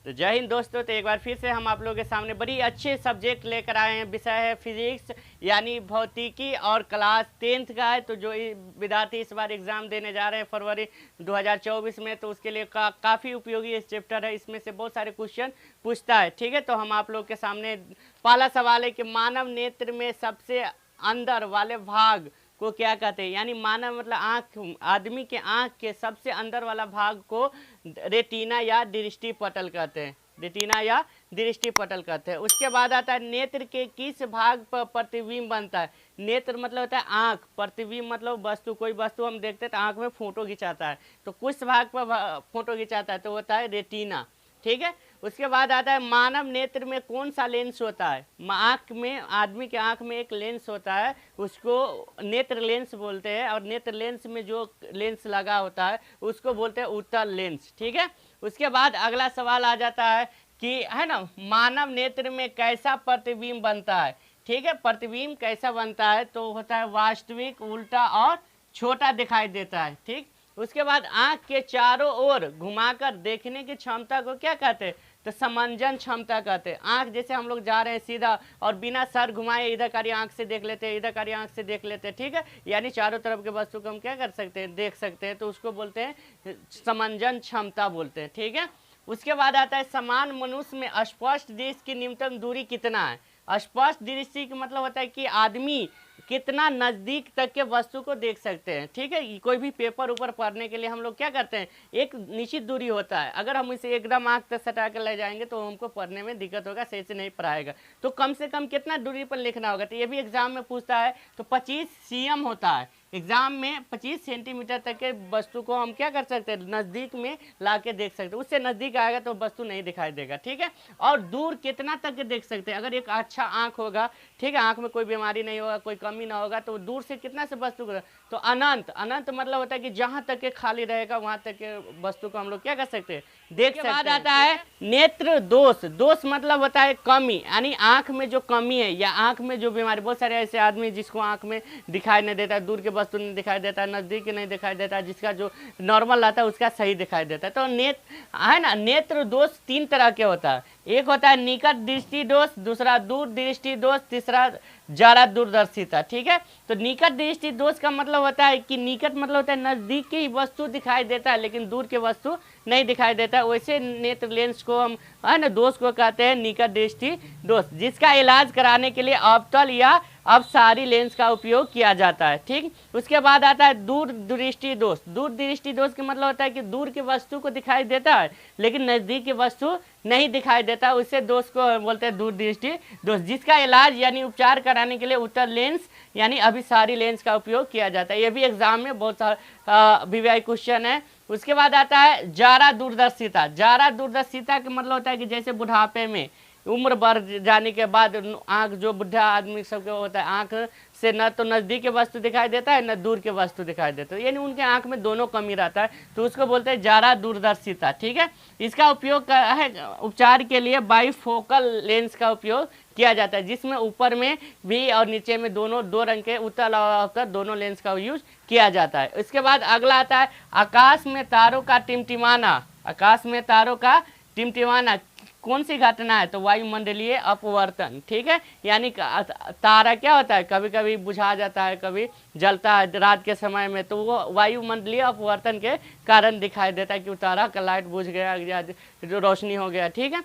तो जय हिंद दोस्तों। तो एक बार फिर से हम आप लोगों के सामने बड़ी अच्छे सब्जेक्ट लेकर आए हैं। विषय है फिजिक्स यानी भौतिकी और क्लास 10th का है। तो जो विद्यार्थी इस बार एग्ज़ाम देने जा रहे हैं फरवरी 2024 में, तो उसके लिए काफ़ी उपयोगी ये चैप्टर है। इसमें से बहुत सारे क्वेश्चन पूछता है। ठीक है, तो हम आप लोग के सामने पहला सवाल है कि मानव नेत्र में सबसे अंदर वाले भाग को क्या कहते हैं। यानी मानव मतलब आँख, आदमी के आँख के सबसे अंदर वाला भाग को रेटिना या दृष्टि पटल कहते हैं। रेटिना या दृष्टि पटल कहते हैं। उसके बाद आता है नेत्र के किस भाग पर प्रतिबिंब बनता है। नेत्र मतलब होता है आँख, प्रतिबिंब मतलब वस्तु, कोई वस्तु हम देखते हैं तो आँख में फोटो खिंचाता है, तो किस भाग पर फोटो खिंचाता है, तो होता है रेटिना। ठीक है, उसके बाद आता है मानव नेत्र में कौन सा लेंस होता है। आँख में, आदमी के आँख में एक लेंस होता है, उसको नेत्र लेंस बोलते हैं। और नेत्र लेंस में जो लेंस लगा होता है उसको बोलते हैं उत्तल लेंस। ठीक है, उसके बाद अगला सवाल आ जाता है कि है ना, मानव नेत्र में कैसा प्रतिबिंब बनता है। ठीक है, प्रतिबिंब कैसा बनता है, तो होता है वास्तविक, उल्टा और छोटा दिखाई देता है। ठीक, उसके बाद आँख के चारों ओर घुमाकर देखने की क्षमता को क्या कहते हैं, तो समंजन क्षमता कहते हैं। आँख जैसे हम लोग जा रहे हैं सीधा और बिना सर घुमाए इधर कारी आँख से देख लेते हैं, इधर कारी आँख से देख लेते हैं। ठीक है, यानी चारों तरफ के वस्तु को हम क्या कर सकते हैं, देख सकते हैं, तो उसको बोलते हैं समंजन क्षमता बोलते हैं। ठीक है, उसके बाद आता है समान मनुष्य में स्पष्ट दृष्टि की न्यूनतम दूरी कितना है। स्पष्ट दृष्टि का मतलब होता है कि आदमी कितना नज़दीक तक के वस्तु को देख सकते हैं। ठीक है, कोई भी पेपर ऊपर पढ़ने के लिए हम लोग क्या करते हैं, एक निश्चित दूरी होता है। अगर हम इसे एकदम आँख तक सटा कर ले जाएंगे तो हमको पढ़ने में दिक्कत होगा, सही से नहीं पढ़ाएगा। तो कम से कम कितना दूरी पर लिखना होगा, तो ये भी एग्जाम में पूछता है। तो 25 cm होता है। एग्जाम में 25 सेंटीमीटर तक के वस्तु को हम क्या कर सकते हैं, नज़दीक में ला के देख सकते हैं। उससे नज़दीक आएगा तो वस्तु नहीं दिखाई देगा। ठीक है, और दूर कितना तक के देख सकते हैं। अगर एक अच्छा आँख होगा, ठीक है, आँख में कोई बीमारी नहीं होगा, कोई कमी ना होगा, तो दूर से कितना से वस्तु को, तो अनंत। अनंत मतलब होता है कि जहाँ तक के खाली रहेगा वहाँ तक के वस्तु को हम लोग क्या कर सकते हैं, देख सकते हैं। बाद आता है नेत्र दोष। दोष मतलब होता है कमी, यानी आँख में जो कमी है या आँख में जो बीमारी। बहुत सारे ऐसे आदमी जिसको आँख में दिखाई नहीं देता, दूर के वस्तु नहीं दिखाई देता, नज़दीक नहीं दिखाई देता, जिसका जो नॉर्मल रहता है उसका सही दिखाई देता है। तो नेत्र है ना, नेत्र दोष 3 तरह के होता है। एक होता है निकट दृष्टि दोष, दूसरा दूर दृष्टि दोष, तीसरा ज़्यादा दूरदर्शिता। ठीक है, तो निकट दृष्टि दोष का मतलब होता है कि निकट मतलब होता है नज़दीक की वस्तु दिखाई देता है लेकिन दूर के वस्तु नहीं दिखाई देता है। वैसे नेत्र लेंस को हम है ना दोष को कहते हैं निकट दृष्टि दोष, जिसका इलाज कराने के लिए अवतल या अपसारी लेंस का उपयोग किया जाता है। ठीक, उसके बाद आता है दूर दृष्टि दोष। दूर दृष्टि दोष का मतलब होता है कि दूर की वस्तु को दिखाई देता है लेकिन नज़दीक की वस्तु नहीं दिखाई देता, उससे दोष को बोलते हैं दूर दृष्टि दोष, जिसका इलाज यानी उपचार कराने के लिए उत्तल लेंस यानी अभिसारी लेंस का उपयोग किया जाता है। ये भी एग्जाम में बहुत सारा वीवीआई क्वेश्चन है। उसके बाद आता है ज़्यादा दूरदर्शिता। ज़्यादा दूरदर्शिता का मतलब होता है कि जैसे बुढ़ापे में, उम्र बढ़ जाने के बाद आँख, जो बुढ़ा आदमी सबके होता है, आँख से न तो नज़दीक के वस्तु दिखाई देता है न दूर के वस्तु दिखाई देता है, यानी उनके आँख में दोनों कमी रहता है, तो उसको बोलते हैं ज़्यादा दूरदर्शिता। ठीक है, इसका उपयोग है उपचार के लिए बाइफोकल लेंस का उपयोग किया जाता है, जिसमें ऊपर में भी और नीचे में दोनों 2 रंग के उत्तल और अवतल दोनों लेंस का यूज किया जाता है। इसके बाद अगला आता है आकाश में तारों का टिमटिमाना। आकाश में तारों का टिमटिमाना कौन सी घटना है, तो वायुमंडलीय अपवर्तन। ठीक है, यानी तारा क्या होता है, कभी कभी बुझा जाता है, कभी जलता है रात के समय में, तो वो वायुमंडलीय अपवर्तन के कारण दिखाई देता है कि तारा का लाइट बुझ गया या जो रोशनी हो गया। ठीक है,